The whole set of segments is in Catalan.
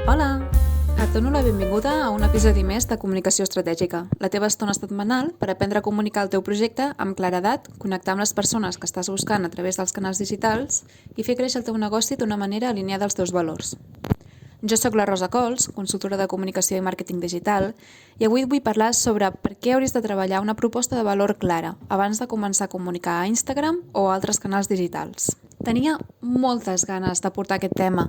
Hola! Et dono la benvinguda a un episodi més de Comunicació Estratègica, la teva estona setmanal per aprendre a comunicar el teu projecte amb claredat, connectar amb les persones que estàs buscant a través dels canals digitals i fer créixer el teu negoci d'una manera alineada als teus valors. Jo sóc la Rosa Cols, consultora de comunicació i màrqueting digital, i avui et vull parlar sobre per què hauries de treballar una proposta de valor clara abans de començar a comunicar a Instagram o altres canals digitals. Tenia moltes ganes de portar aquest tema,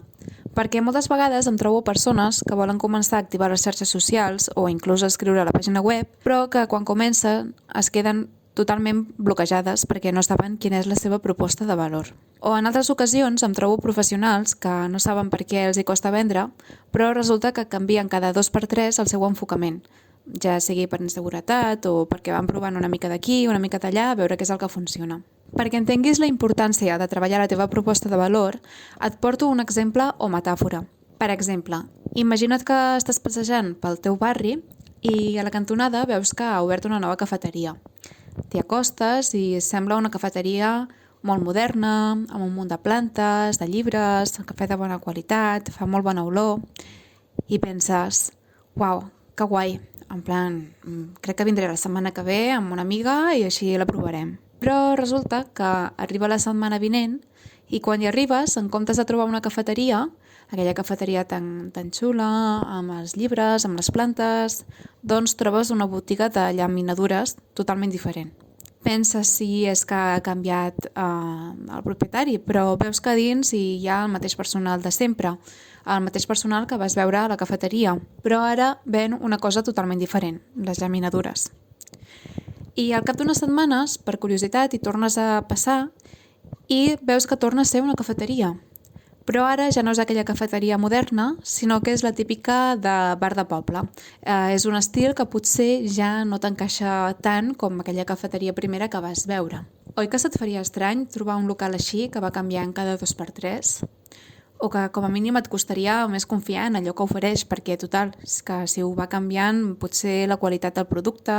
perquè moltes vegades em trobo persones que volen començar a activar les xarxes socials o inclús a escriure a la pàgina web, però que quan comencen es queden totalment bloquejades perquè no saben quina és la seva proposta de valor. O en altres ocasions em trobo professionals que no saben per què els hi costa vendre, però resulta que canvien cada 2x3 el seu enfocament, ja sigui per inseguretat o perquè van provant una mica d'aquí, una mica d'allà, a veure què és el que funciona. Perquè entenguis la importància de treballar la teva proposta de valor, et porto un exemple o metàfora. Per exemple, imagina't que estàs passejant pel teu barri i a la cantonada veus que ha obert una nova cafeteria. T'hi acostes i sembla una cafeteria molt moderna, amb un munt de plantes, de llibres, cafè de bona qualitat, fa molt bona olor, i penses, uau, que guai, en plan, crec que vindré la setmana que ve amb una amiga i així la provarem. Però resulta que arriba la setmana vinent i quan hi arribes, en comptes de trobar una cafeteria, aquella cafeteria tan xula, amb els llibres, amb les plantes, doncs trobes una botiga de llaminadures totalment diferent. Penses si és que ha canviat el propietari, però veus que a dins hi ha el mateix personal de sempre, el mateix personal que vas veure a la cafeteria, però ara ven una cosa totalment diferent, les llaminadures. I al cap d'unes setmanes, per curiositat, hi tornes a passar i veus que torna a ser una cafeteria. Però ara ja no és aquella cafeteria moderna, sinó que és la típica de bar de poble. És un estil que potser ja no t'encaixa tant com aquella cafeteria primera que vas veure. Oi que se't faria estrany trobar un local així que va canviant cada 2x3? O que com a mínim et costaria més confiar en allò que ofereix, perquè total, és que si ho va canviant potser la qualitat del producte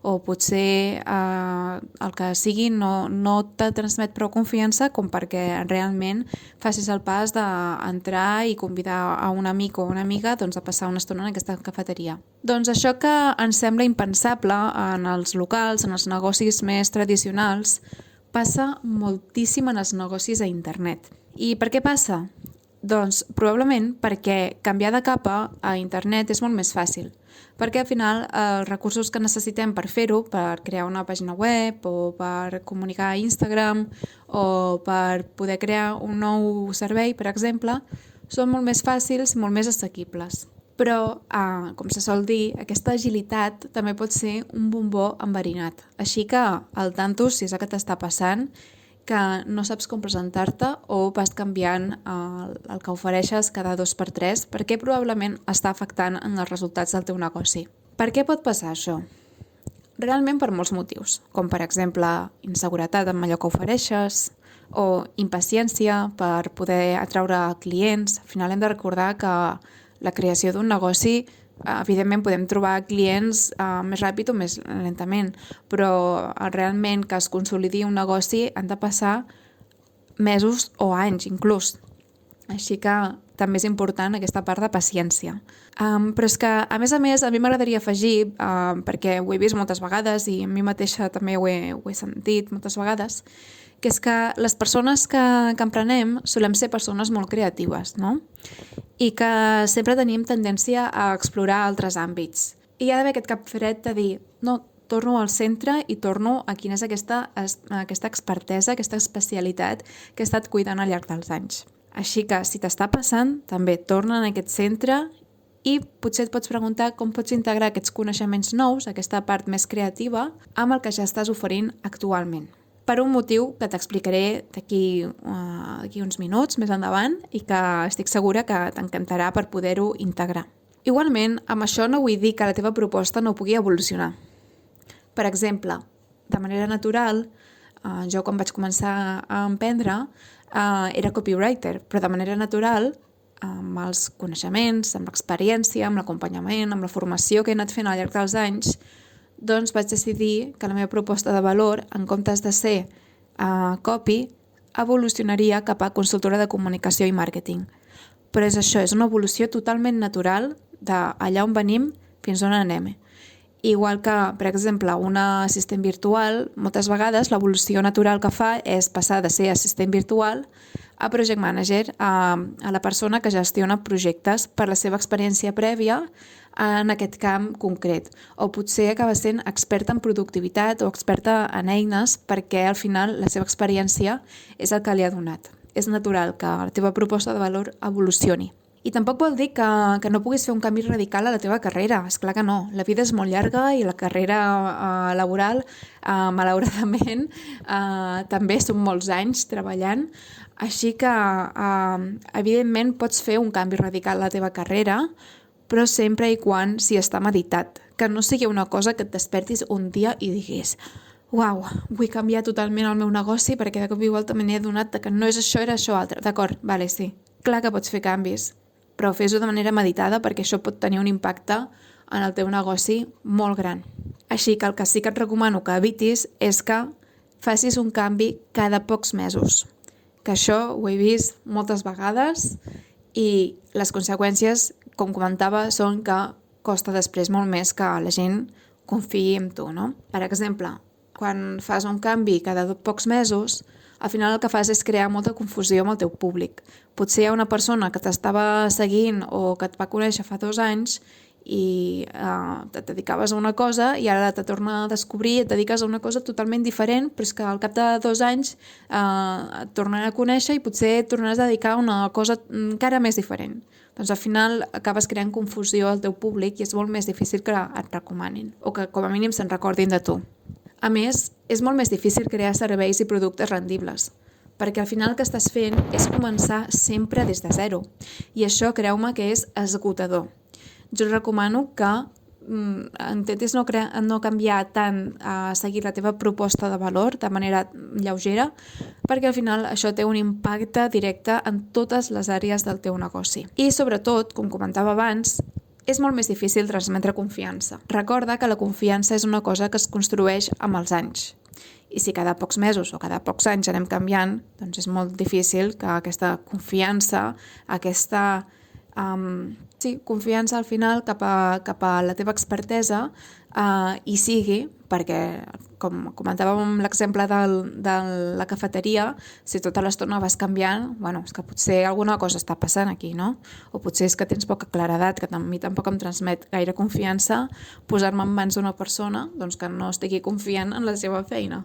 o potser el que sigui no te transmet prou confiança com perquè realment facis el pas d'entrar i convidar a un amic o una amiga doncs, a passar una estona en aquesta cafeteria. Doncs això que ens sembla impensable en els locals, en els negocis més tradicionals, passa moltíssim en els negocis a internet. I per què passa? Doncs probablement perquè canviar de capa a internet és molt més fàcil, perquè al final els recursos que necessitem per fer-ho, per crear una pàgina web o per comunicar a Instagram o per poder crear un nou servei, per exemple, són molt més fàcils i molt més assequibles. Però, com se sol dir, aquesta agilitat també pot ser un bombó enverinat. Així que al tanto si és el que t'està passant, que no saps com presentar-te o vas canviant el que ofereixes cada 2x3 perquè probablement està afectant en els resultats del teu negoci. Per què pot passar això? Realment per molts motius, com per exemple inseguretat amb allò que ofereixes o impaciència per poder atraure clients. Al final hem de recordar que la creació d'un negoci evidentment podem trobar clients més ràpid o més lentament, però realment que es consolidi un negoci han de passar mesos o anys inclús. Així que també és important aquesta part de paciència. Però és que, a més, a mi m'agradaria afegir, perquè ho he vist moltes vegades i a mi mateixa també ho he sentit moltes vegades, que és que les persones que emprenem solem ser persones molt creatives, no? I que sempre tenim tendència a explorar altres àmbits. I hi ha d'haver aquest cap fred de dir, no, torno al centre i torno a quina és aquesta expertesa, aquesta especialitat que he estat cuidant al llarg dels anys. Així que, si t'està passant, també torna en aquest centre i potser et pots preguntar com pots integrar aquests coneixements nous, aquesta part més creativa, amb el que ja estàs oferint actualment. Per un motiu que t'explicaré d'aquí uns minuts més endavant i que estic segura que t'encantarà per poder-ho integrar. Igualment, amb això no vull dir que la teva proposta no pugui evolucionar. Per exemple, de manera natural, jo quan vaig començar a emprendre era copywriter, però de manera natural, amb els coneixements, amb l'experiència, amb l'acompanyament, amb la formació que he anat fent al llarg dels anys, doncs vaig decidir que la meva proposta de valor, en comptes de ser copy, evolucionaria cap a consultora de comunicació i màrqueting. però és això, és una evolució totalment natural d'allà on venim fins on anem. Igual que, per exemple, un assistent virtual, moltes vegades l'evolució natural que fa és passar de ser assistent virtual a project manager, a la persona que gestiona projectes per la seva experiència prèvia en aquest camp concret. O potser acaba sent experta en productivitat o experta en eines perquè al final la seva experiència és el que li ha donat. És natural que la teva proposta de valor evolucioni. I tampoc vol dir que no puguis fer un canvi radical a la teva carrera. És clar que no. La vida és molt llarga i la carrera laboral, malauradament, també són molts anys treballant. Així que, evidentment, pots fer un canvi radical a la teva carrera, però sempre i quan s'hi està meditat. Que no sigui una cosa que et despertis un dia i diguis «Uau, vull canviar totalment el meu negoci perquè de cop i volta me n'he adonat que no és això, era això altre». D'acord, vale, sí. Clar que pots fer canvis, però fes-ho de manera meditada perquè això pot tenir un impacte en el teu negoci molt gran. Així que el que sí que et recomano que evitis és que facis un canvi cada pocs mesos. Que això ho he vist moltes vegades i les conseqüències, com comentava, són que costa després molt més que la gent confiï en tu, no? Per exemple, quan fas un canvi cada pocs mesos, al final el que fas és crear molta confusió amb el teu públic. Potser hi ha una persona que t'estava seguint o que et va conèixer fa 2 anys i et dedicaves a una cosa i ara te torna a descobrir i et dediques a una cosa totalment diferent, però és que al cap de 2 anys et tornarà a conèixer i potser et tornaràs a dedicar a una cosa encara més diferent. Doncs al final acabes creant confusió al teu públic i és molt més difícil que et recomanin o que com a mínim se'n recordin de tu. A més, és molt més difícil crear serveis i productes rendibles, perquè al final el que estàs fent és començar sempre des de zero. I això, creu-me, que és esgotador. Jo et recomano que intentis no canviar tant a seguir la teva proposta de valor de manera lleugera, perquè al final això té un impacte directe en totes les àrees del teu negoci. I sobretot, com comentava abans, és molt més difícil transmetre confiança. Recorda que la confiança és una cosa que es construeix amb els anys. I si cada pocs mesos o cada pocs anys anem canviant, doncs és molt difícil que aquesta confiança, aquesta confiança al final cap a la teva expertesa hi sigui, perquè, com comentàvem amb l'exemple de la cafeteria, si tota l'estona vas canviant, és que potser alguna cosa està passant aquí, no? O potser és que tens poca claredat, que a mi tampoc em transmet gaire confiança posar-me en mans d'una persona que no estigui confiant en la seva feina.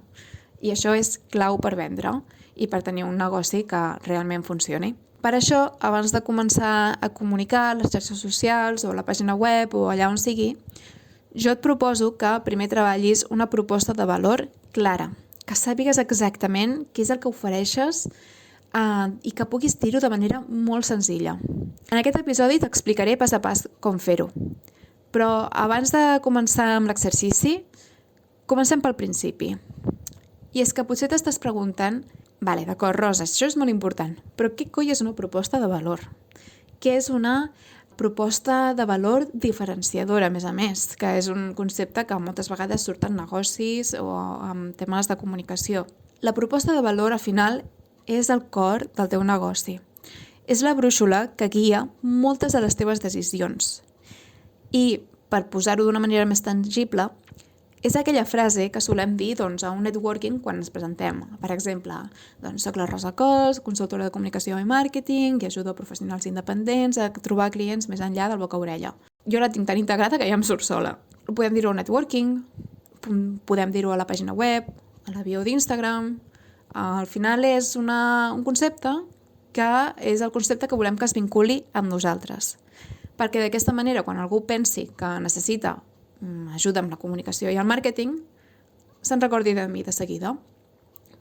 I això és clau per vendre i per tenir un negoci que realment funcioni. Per això, abans de començar a comunicar a les xarxes socials o a la pàgina web o allà on sigui, jo et proposo que primer treballis una proposta de valor clara, que sàpigues exactament què és el que ofereixes i que puguis dir-ho de manera molt senzilla. En aquest episodi t'explicaré pas a pas com fer-ho. Però abans de començar amb l'exercici, comencem pel principi. I és que potser t'estàs preguntant vale, d'acord, Rosa, això és molt important, però què coi és una proposta de valor? Què és una proposta de valor diferenciadora, a més, que és un concepte que moltes vegades surt en negocis o en temes de comunicació. La proposta de valor, al final, és el cor del teu negoci. És la brúixola que guia moltes de les teves decisions. I, per posar-ho d'una manera més tangible, és aquella frase que solem dir a un networking quan ens presentem. Per exemple, soc la Rosa Cols, consultora de comunicació i màrqueting i ajudo professionals independents a trobar clients més enllà del boca a orella. Jo la tinc tan integrada que ja em surt sola. Podem dir-ho al networking, podem dir-ho a la pàgina web, a la bio d'Instagram. Al final és un concepte que és el concepte que volem que es vinculi amb nosaltres. Perquè d'aquesta manera, quan algú pensi que necessita ajuda amb la comunicació i el màrqueting, se'n recordi de mi de seguida.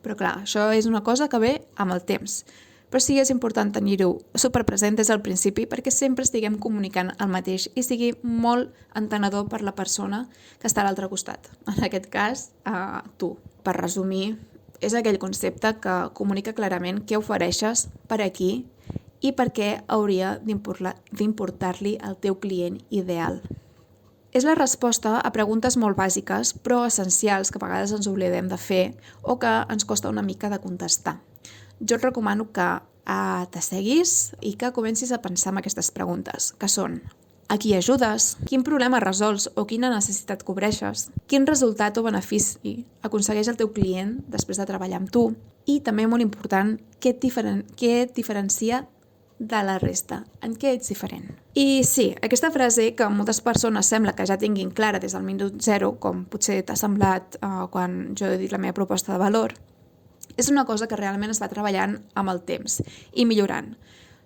Però clar, això és una cosa que ve amb el temps. Però sí és important tenir-ho superpresent des del principi perquè sempre estiguem comunicant el mateix i sigui molt entenedor per la persona que està a l'altre costat. En aquest cas, tu. Per resumir, és aquell concepte que comunica clarament què ofereixes, per a qui i per què hauria d'importar-li al teu client ideal. És la resposta a preguntes molt bàsiques, però essencials que a vegades ens oblidem de fer o que ens costa una mica de contestar. Jo et recomano que t'asseguis i que comencis a pensar en aquestes preguntes, que són: a qui ajudes? Quin problema resols o quina necessitat cobreixes? Quin resultat o benefici aconsegueix el teu client després de treballar amb tu? I també molt important, què et diferencia de la resta? En què ets diferent? I sí, aquesta frase que moltes persones sembla que ja tinguin clara des del minut zero, com potser t'ha semblat quan jo he dit la meva proposta de valor, és una cosa que realment es va treballant amb el temps i millorant,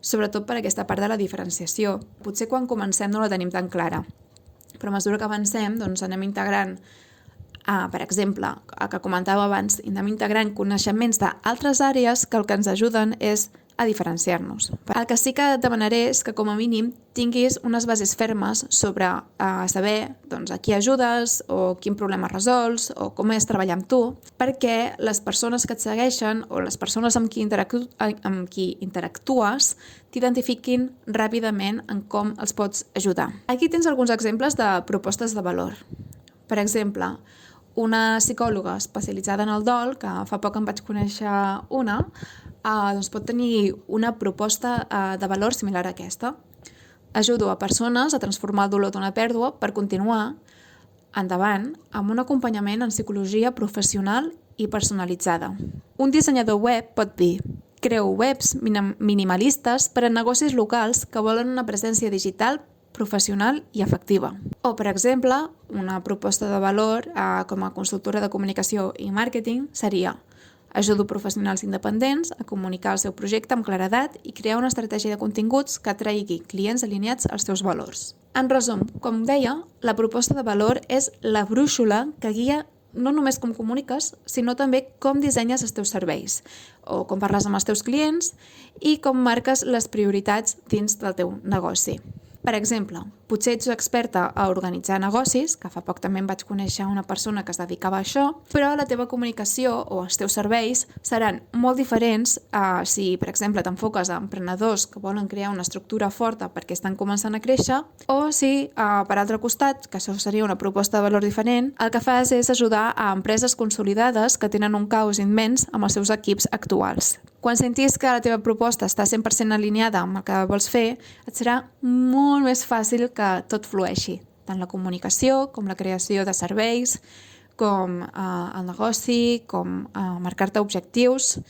sobretot per aquesta part de la diferenciació. Potser quan comencem no la tenim tan clara, però a mesura que avancem doncs anem integrant, per exemple, el que comentava abans, anem integrant coneixements d'altres àrees que el que ens ajuden és a diferenciar-nos. El que sí que et demanaré és que com a mínim tinguis unes bases fermes sobre saber a qui ajudes o quin problema resols o com és treballar amb tu, perquè les persones que et segueixen o les persones amb qui interactues t'identifiquin ràpidament en com els pots ajudar. Aquí tens alguns exemples de propostes de valor. Per exemple, una psicòloga especialitzada en el dol, que fa poc em vaig conèixer una, pot tenir una proposta de valor similar a aquesta. Ajudo a persones a transformar el dolor d'una pèrdua per continuar endavant amb un acompanyament en psicologia professional i personalitzada. Un dissenyador web pot dir: creo webs minimalistes per a negocis locals que volen una presència digital professional i efectiva. O, per exemple, una proposta de valor com a consultora de comunicació i màrqueting seria: ajudo professionals independents a comunicar el seu projecte amb claredat i crear una estratègia de continguts que atraigui clients alineats als teus valors. En resum, com deia, la proposta de valor és la brúixola que guia no només com comuniques, sinó també com dissenyes els teus serveis, o com parles amb els teus clients i com marques les prioritats dins del teu negoci. Per exemple, potser ets experta a organitzar negocis, que fa poc també em vaig conèixer una persona que es dedicava a això, però la teva comunicació o els teus serveis seran molt diferents si, per exemple, t'enfoques a emprenedors que volen crear una estructura forta perquè estan començant a créixer, o si, per altre costat, que això seria una proposta de valor diferent, el que fas és ajudar a empreses consolidades que tenen un caos immens amb els seus equips actuals. Quan sentis que la teva proposta està 100% alineada amb el que vols fer, et serà molt més fàcil que tot flueixi, tant la comunicació com la creació de serveis, com el negoci, com marcar-te objectius.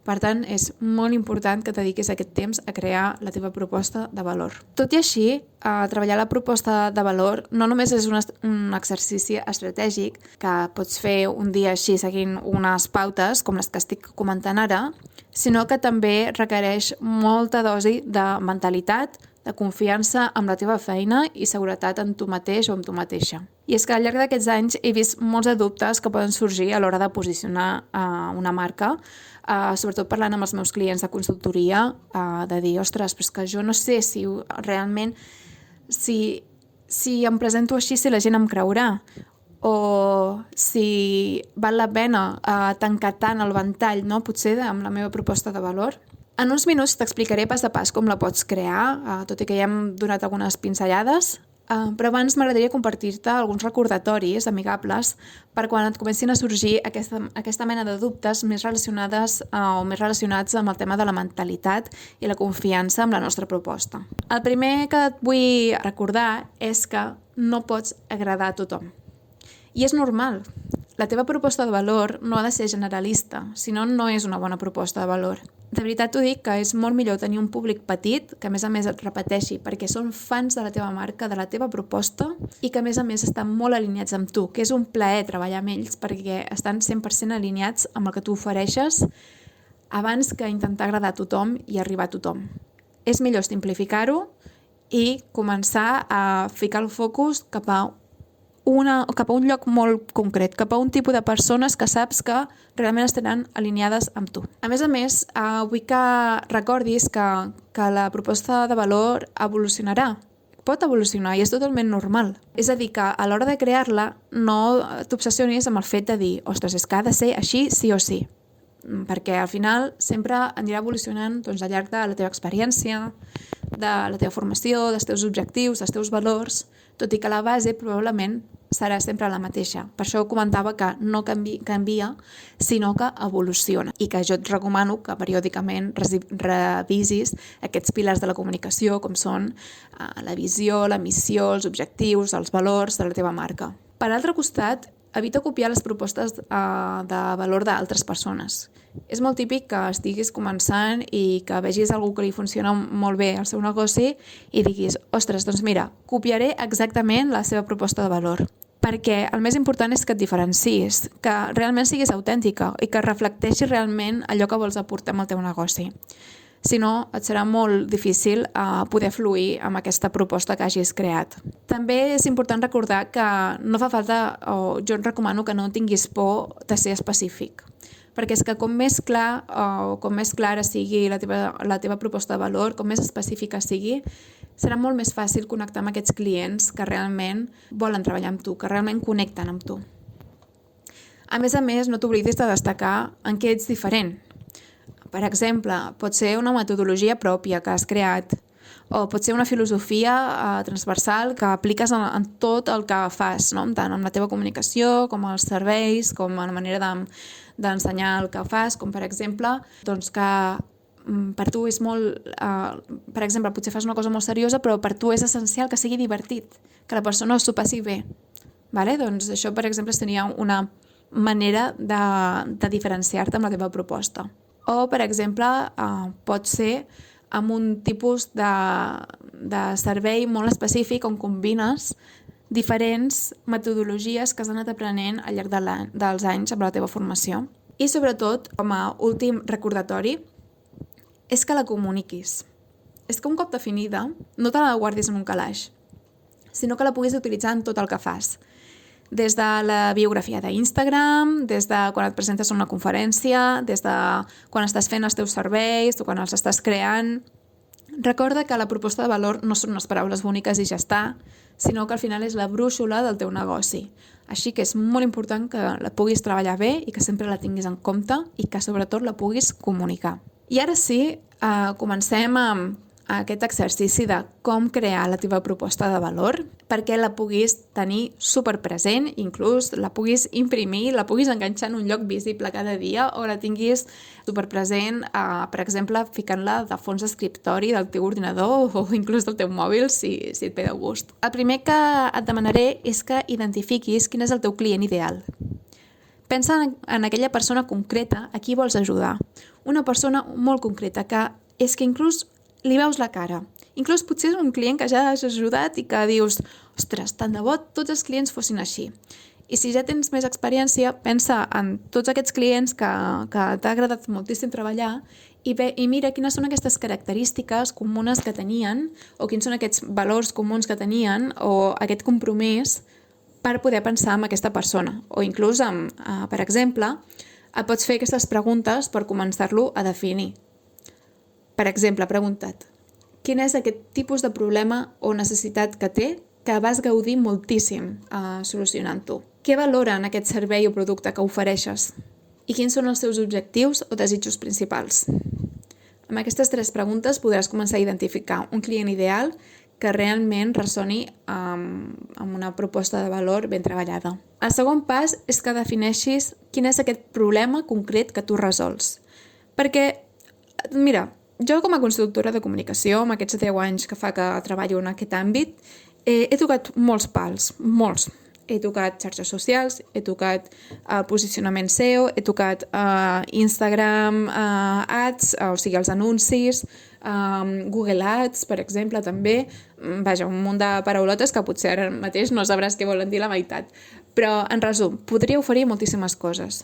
Per tant, és molt important que dediquis aquest temps a crear la teva proposta de valor. Tot i així, treballar la proposta de valor no només és un exercici estratègic que pots fer un dia així seguint unes pautes com les que estic comentant ara, sinó que també requereix molta dosi de mentalitat, de confiança amb la teva feina i seguretat en tu mateix o amb tu mateixa. I és que al llarg d'aquests anys he vist molts de dubtes que poden sorgir a l'hora de posicionar una marca, sobretot parlant amb els meus clients de consultoria, de dir, ostres, però és que jo no sé si realment, si em presento així, si la gent em creurà, o si val la pena tancar tant el ventall, no? Potser amb la meva proposta de valor. En uns minuts t'explicaré pas a pas com la pots crear, tot i que ja hem donat algunes pinzellades, però abans m'agradaria compartir-te alguns recordatoris amigables per quan et comencin a sorgir aquesta mena de dubtes més relacionats amb el tema de la mentalitat i la confiança amb la nostra proposta. El primer que et vull recordar és que no pots agradar a tothom. I és normal. La teva proposta de valor no ha de ser generalista, si no, no és una bona proposta de valor. De veritat t'ho dic que és molt millor tenir un públic petit, que a més et repeteixi, perquè són fans de la teva marca, de la teva proposta, i que a més estan molt alineats amb tu, que és un plaer treballar amb ells perquè estan 100% alineats amb el que tu ofereixes abans que intentar agradar a tothom i arribar a tothom. És millor simplificar-ho i començar a ficar el focus cap a un lloc molt concret, cap a un tipus de persones que saps que realment estaran alineades amb tu. A més, vull que recordis que la proposta de valor evolucionarà. Pot evolucionar i és totalment normal. És a dir, que a l'hora de crear-la no t'obsessionis amb el fet de dir, ostres, és que ha de ser així sí o sí. Perquè al final sempre anirà evolucionant al llarg de la teva experiència, de la teva formació, dels teus objectius, dels teus valors, tot i que la base probablement serà sempre la mateixa. Per això comentava que no canvia, sinó que evoluciona. I que jo et recomano que periòdicament revisis aquests pilars de la comunicació, com són la visió, la missió, els objectius, els valors de la teva marca. Per altre costat, evita copiar les propostes de valor d'altres persones. És molt típic que estiguis començant i que vegis algú que li funciona molt bé al seu negoci i diguis, ostres, doncs mira, copiaré exactament la seva proposta de valor. Perquè el més important és que et diferencis, que realment siguis autèntica i que reflecteixis realment allò que vols aportar amb el teu negoci. Si no, et serà molt difícil poder fluir amb aquesta proposta que hagis creat. També és important recordar que no fa falta, o jo et recomano que no tinguis por de ser específic, perquè és que com més clar o com més clara sigui la teva proposta de valor, com més específica sigui, serà molt més fàcil connectar amb aquests clients que realment volen treballar amb tu, que realment connecten amb tu. A més, no t'oblidis de destacar en què ets diferent. Per exemple, pot ser una metodologia pròpia que has creat, o pot ser una filosofia transversal que apliques en tot el que fas, no? Tant amb la teva comunicació, com als serveis, com a la manera d'ensenyar el que fas, com per exemple, doncs que per tu és molt... per exemple, potser fas una cosa molt seriosa, però per tu és essencial que sigui divertit, que la persona s'ho passi bé. Vale? Doncs això, per exemple, seria una manera de diferenciar-te amb la teva proposta. O, per exemple, pot ser amb un tipus de servei molt específic on combines diferents metodologies que has anat aprenent al llarg dels anys amb la teva formació. I sobretot, com a últim recordatori, és que la comuniquis. És que un cop definida, no te la guardis en un calaix, sinó que la puguis utilitzar en tot el que fas. Des de la biografia d'Instagram, des de quan et presentes a una conferència, des de quan estàs fent els teus serveis o quan els estàs creant. Recorda que la proposta de valor no són unes paraules boniques i ja està, sinó que al final és la brúixola del teu negoci. Així que és molt important que la puguis treballar bé i que sempre la tinguis en compte i que sobretot la puguis comunicar. I ara sí, comencem amb aquest exercici de com crear la teva proposta de valor perquè la puguis tenir superpresent, inclús la puguis imprimir, la puguis enganxar en un lloc visible cada dia o la tinguis superpresent, per exemple, ficant-la de fons d'escriptori del teu ordinador o inclús del teu mòbil si et ve de gust. El primer que et demanaré és que identifiquis quin és el teu client ideal. Pensa en aquella persona concreta a qui vols ajudar. Una persona molt concreta que és que inclús li veus la cara. Inclús potser és un client que ja has ajudat i que dius, ostres, tant de bo tots els clients fossin així. I si ja tens més experiència, pensa en tots aquests clients que t'ha agradat moltíssim treballar i mira quines són aquestes característiques comunes que tenien o quins són aquests valors comuns que tenien o aquest compromís per poder pensar en aquesta persona. O inclús, per exemple, et pots fer aquestes preguntes per començar-lo a definir. Per exemple, pregunta't, quin és aquest tipus de problema o necessitat que té que vas gaudir moltíssim solucionant-ho? Què valora en aquest servei o producte que ofereixes? I quins són els seus objectius o desitjos principals? Amb aquestes 3 preguntes podràs començar a identificar un client ideal que realment ressoni amb una proposta de valor ben treballada. El segon pas és que defineixis quin és aquest problema concret que tu resols. Perquè, mira, jo com a consultora de comunicació, amb aquests 10 anys que fa que treballo en aquest àmbit, he tocat molts pals, molts. He tocat xarxes socials, he tocat posicionament SEO, he tocat Instagram Ads, o sigui, els anuncis, Google Ads, per exemple, també. Vaja, un munt de paraulotes que potser ara mateix no sabràs què volen dir la meitat. Però, en resum, podria oferir moltíssimes coses.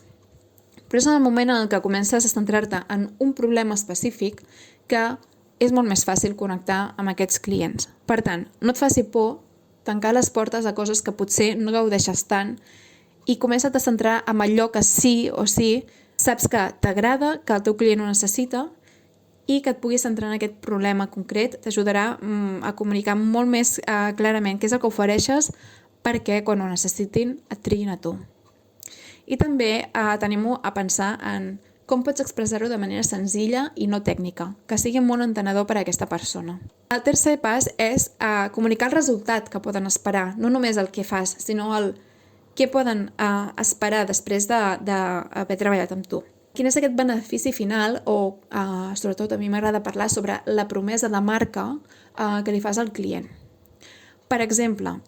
Però és en el moment en què comences a centrar-te en un problema específic que és molt més fàcil connectar amb aquests clients. Per tant, no et faci por tancar les portes a coses que potser no gaudeixes tant i comença't a centrar en allò que sí o sí saps que t'agrada, que el teu client ho necessita i que et puguis centrar en aquest problema concret t'ajudarà a comunicar molt més clarament què és el que ofereixes perquè quan ho necessitin et triguin a tu. I també t'animo a pensar en Com pots expressar-ho de manera senzilla i no tècnica, que sigui molt entenedor per a aquesta persona. El tercer pas és comunicar el resultat que poden esperar, no només el que fas, sinó el què poden esperar després d'haver treballat amb tu. Quin és aquest benefici final o, sobretot, a mi m'agrada parlar sobre la promesa de marca que li fas al client. Per exemple,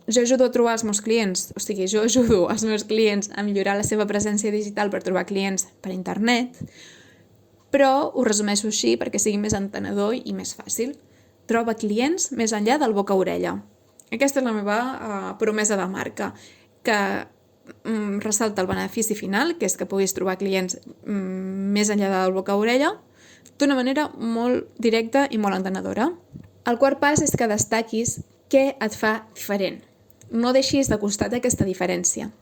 jo ajudo a trobar els meus clients, jo ajudo els meus clients a millorar la seva presència digital per trobar clients per internet, però ho resumeixo així perquè sigui més entenedor i més fàcil. Troba clients més enllà del boca a orella. Aquesta és la meva promesa de marca, que ressalta el benefici final, que és que puguis trobar clients més enllà del boca a orella, d'una manera molt directa i molt entenedora. El quart pas és que destaquis què et fa diferent. No deixis de costat aquesta diferència,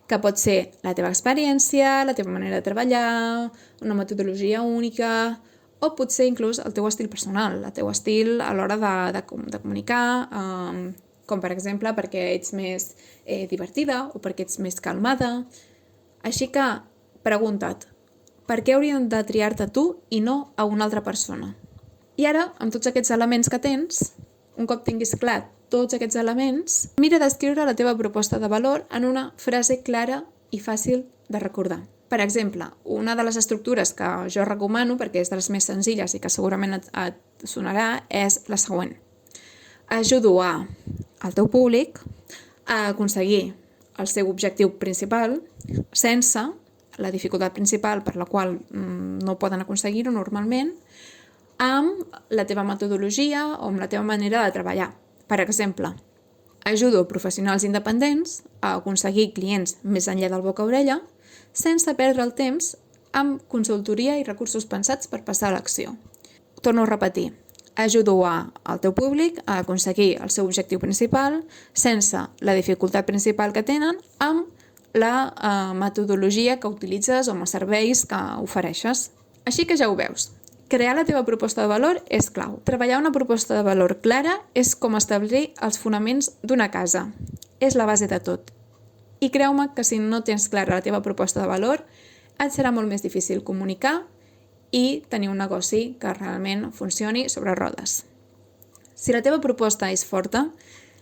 que pot ser la teva experiència, la teva manera de treballar, una metodologia única, o potser inclús el teu estil personal, el teu estil a l'hora de comunicar, com per exemple perquè ets més divertida o perquè ets més calmada. Així que pregunta't, per què haurien de triar-te tu i no a una altra persona? I ara, amb tots aquests elements que tens, un cop tinguis clar tots aquests elements, mira d'escriure la teva proposta de valor en una frase clara i fàcil de recordar. Per exemple, una de les estructures que jo recomano, perquè és de les més senzilles i que segurament et sonarà, és la següent. Ajudo al teu públic a aconseguir el seu objectiu principal sense la dificultat principal per la qual no poden aconseguir-ho normalment, amb la teva metodologia o amb la teva manera de treballar. Per exemple, ajudo professionals independents a aconseguir clients més enllà del boca a orella sense perdre el temps amb consultoria i recursos pensats per passar a l'acció. Torno a repetir, ajudo al teu públic a aconseguir el seu objectiu principal sense la dificultat principal que tenen amb la metodologia que utilitzes o amb els serveis que ofereixes. Així que ja ho veus. Crear la teva proposta de valor és clau. Treballar una proposta de valor clara és com establir els fonaments d'una casa. És la base de tot. I creu-me que si no tens clara la teva proposta de valor, et serà molt més difícil comunicar i tenir un negoci que realment funcioni sobre rodes. Si la teva proposta és forta,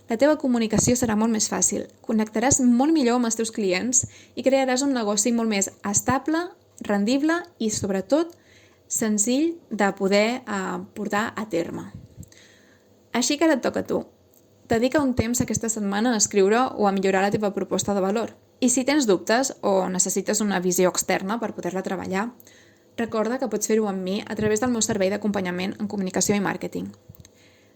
la teva comunicació serà molt més fàcil. Connectaràs molt millor amb els teus clients i crearàs un negoci molt més estable, rendible i, sobretot, senzill de poder portar a terme. Així que ara et toca a tu. Dedica un temps aquesta setmana a escriure o a millorar la teva proposta de valor. I si tens dubtes o necessites una visió externa per poder-la treballar, recorda que pots fer-ho amb mi a través del meu servei d'acompanyament en comunicació i màrqueting.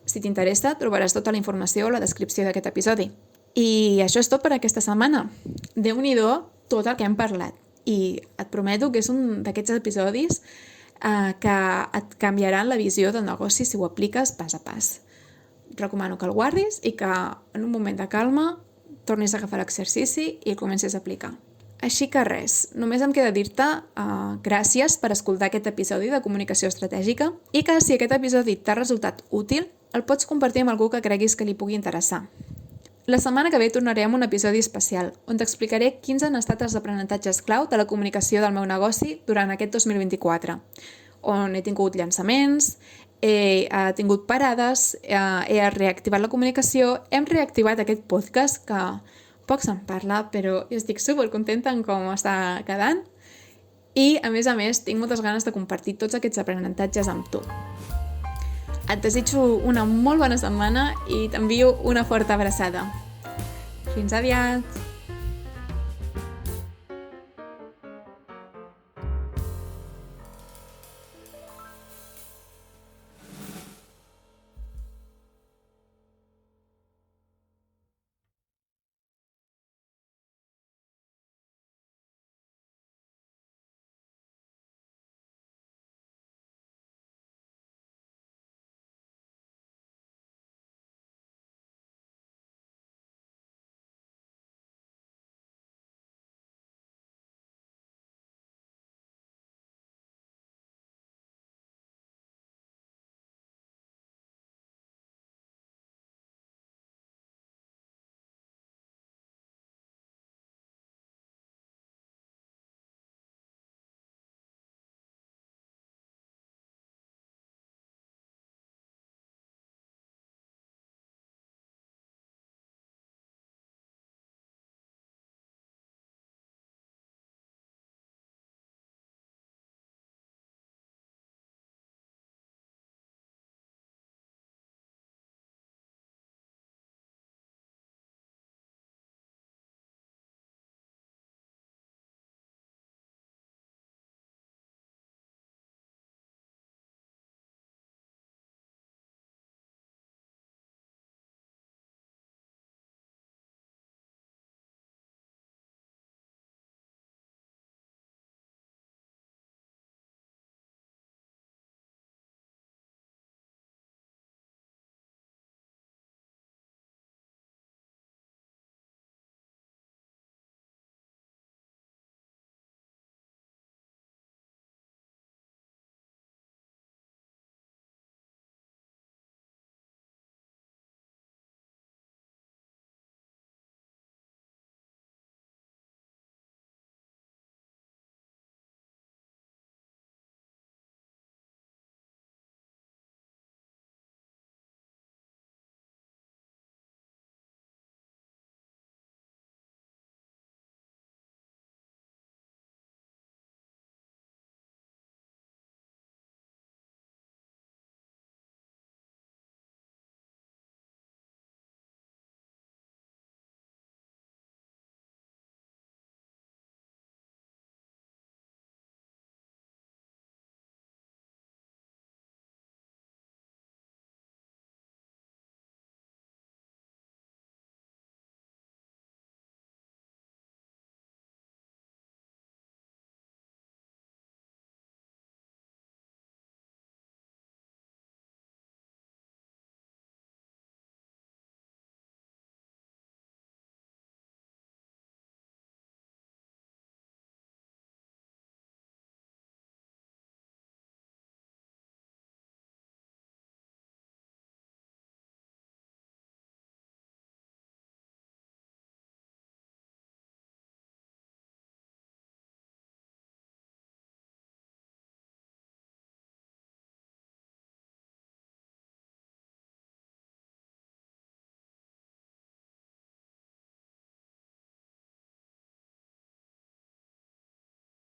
Si t'interessa, trobaràs tota la informació a la descripció d'aquest episodi. I això és tot per aquesta setmana. Déu-n'hi-do tot el que hem parlat. I et prometo que és un d'aquests episodis que et canviaran la visió del negoci si ho apliques pas a pas. Recomano que el guardis i que en un moment de calma tornis a agafar l'exercici i el comencis a aplicar. Així que res, només em queda dir-te gràcies per escoltar aquest episodi de comunicació estratègica i que si aquest episodi t'ha resultat útil, el pots compartir amb algú que creguis que li pugui interessar. La setmana que ve tornarem un episodi especial on t'explicaré quins han estat els aprenentatges clau de la comunicació del meu negoci durant aquest 2024, on he tingut llançaments, he tingut parades, he reactivat la comunicació, hem reactivat aquest podcast que poc se'n parla, però jo estic supercontenta en com està quedant i, a més, tinc moltes ganes de compartir tots aquests aprenentatges amb tu. Et desitjo una molt bona setmana i t'envio una forta abraçada. Fins aviat!